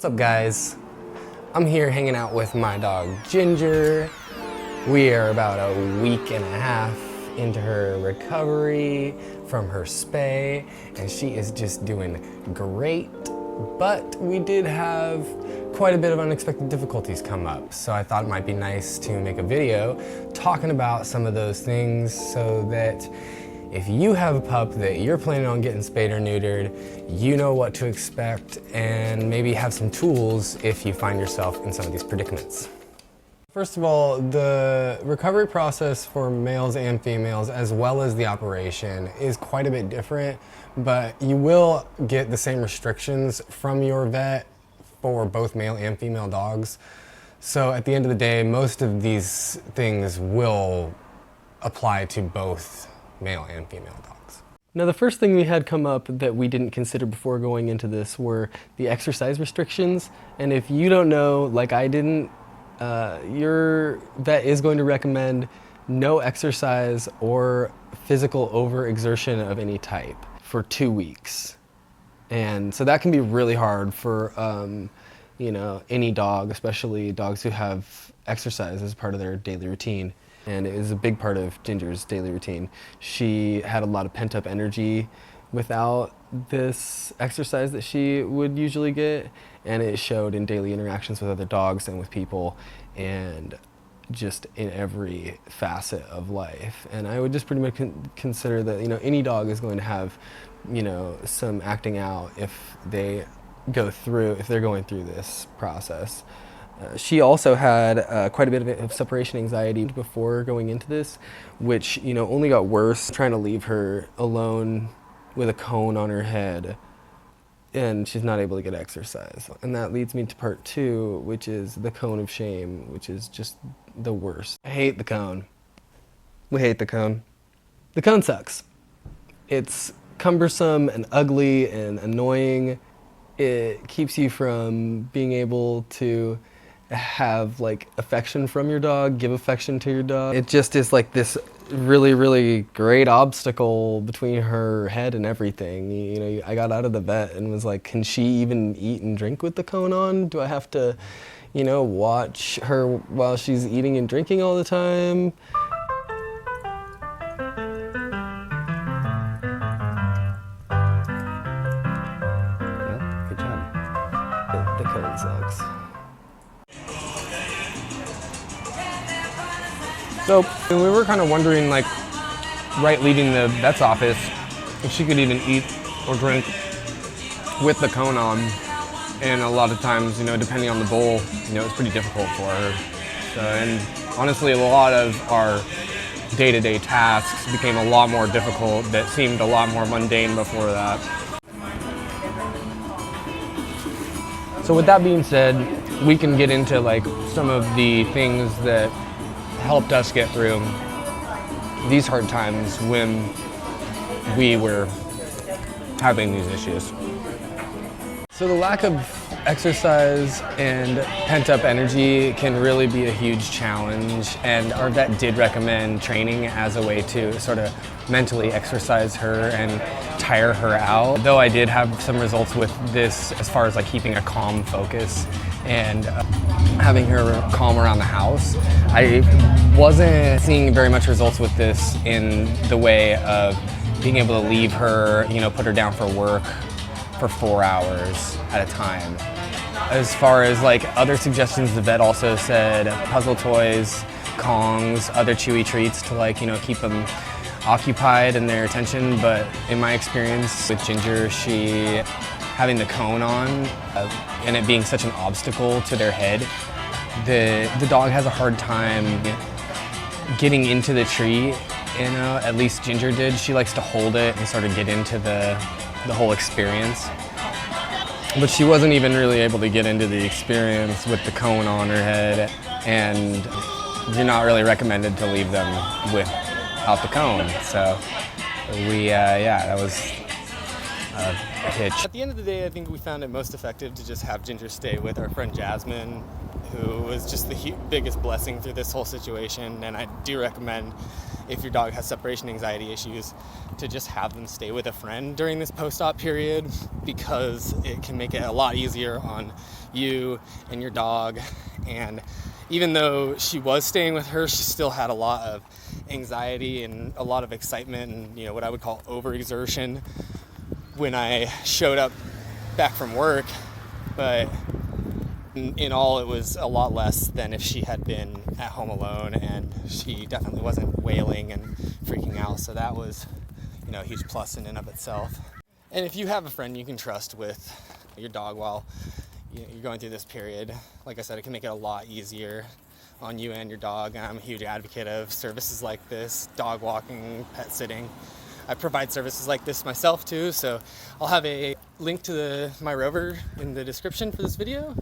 What's up, guys? I'm here hanging out with my dog Ginger. We are about a week and a half into her recovery from her spay, and she is just doing great. But we did have quite a bit of unexpected difficulties come up, so I thought it might be nice to make a video talking about some of those things so that if you have a pup that you're planning on getting spayed or neutered, you know what to expect and maybe have some tools if you find yourself in some of these predicaments. First of all, the recovery process for males and females, as well as the operation, is quite a bit different, but you will get the same restrictions from your vet for both male and female dogs. So at the end of the day, most of these things will apply to both male and female dogs. Now, the first thing we had come up that we didn't consider before going into this were the exercise restrictions. And if you don't know, like I didn't, your vet is going to recommend no exercise or physical overexertion of any type for 2 weeks. And so that can be really hard for you know, any dog, especially dogs who have exercise as part of their daily routine. And it is a big part of Ginger's daily routine. She had a lot of pent-up energy without this exercise that she would usually get, and it showed in daily interactions with other dogs and with people, and just in every facet of life. And I would just pretty much consider that, you know, any dog is going to have, you know, some acting out if they're going through this process. She also had quite a bit of separation anxiety before going into this, which, you know, only got worse trying to leave her alone with a cone on her head, and she's not able to get exercise. And that leads me to part 2, which is the cone of shame, which is just the worst. I hate the cone. We hate the cone. The cone sucks. It's cumbersome and ugly and annoying. It keeps you from being able to have like affection from your dog, give affection to your dog. It just is like this really, really great obstacle between her head and everything. You know, I got out of the vet and was like, can she even eat and drink with the cone on? Do I have to, you know, watch her while she's eating and drinking all the time? Well, good job. The cone sucks. So we were kind of wondering, like, right leaving the vet's office, if she could even eat or drink with the cone on. And a lot of times, you know, depending on the bowl, you know, it's pretty difficult for her. So, and honestly, a lot of our day-to-day tasks became a lot more difficult that seemed a lot more mundane before that. So with that being said, we can get into like some of the things that helped us get through these hard times when we were having these issues. So the lack of exercise and pent-up energy can really be a huge challenge, and our vet did recommend training as a way to sort of mentally exercise her and tire her out. Though I did have some results with this as far as like keeping a calm focus and having her calm around the house. I wasn't seeing very much results with this in the way of being able to leave her, you know, put her down for work for 4 hours at a time. As far as like other suggestions, the vet also said puzzle toys, Kongs, other chewy treats to, like, you know, keep them occupied and their attention. But in my experience with Ginger, she having the cone on and it being such an obstacle to their head, the dog has a hard time getting into the tree. You know, at least Ginger did. She likes to hold it and sort of get into the whole experience. But she wasn't even really able to get into the experience with the cone on her head, and you're not really recommended to leave them without the cone. So yeah, that was a hitch. At the end of the day, I think we found it most effective to just have Ginger stay with our friend Jasmine who was just the biggest blessing through this whole situation. And I do recommend, if your dog has separation anxiety issues, to just have them stay with a friend during this post-op period, because it can make it a lot easier on you and your dog. And even though she was staying with her, she still had a lot of anxiety and a lot of excitement and, you know, what I would call overexertion when I showed up back from work. But in all, it was a lot less than if she had been at home alone, and she definitely wasn't wailing and freaking out. So that was, you know, a huge plus in and of itself. And if you have a friend you can trust with your dog while you're going through this period, like I said, it can make it a lot easier on you and your dog. And I'm a huge advocate of services like this, dog walking, pet sitting. I provide services like this myself too, so I'll have a link to my Rover in the description for this video.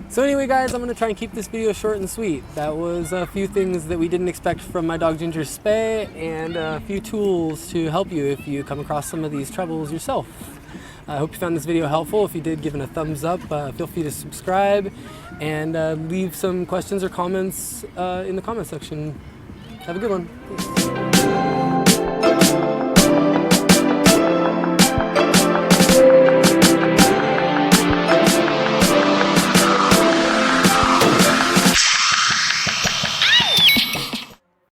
So anyway guys, I'm going to try and keep this video short and sweet. That was a few things that we didn't expect from my dog Ginger's Spay, and a few tools to help you if you come across some of these troubles yourself. I hope you found this video helpful. If you did, give it a thumbs up. Feel free to subscribe and leave some questions or comments in the comment section. Have a good one. Peace.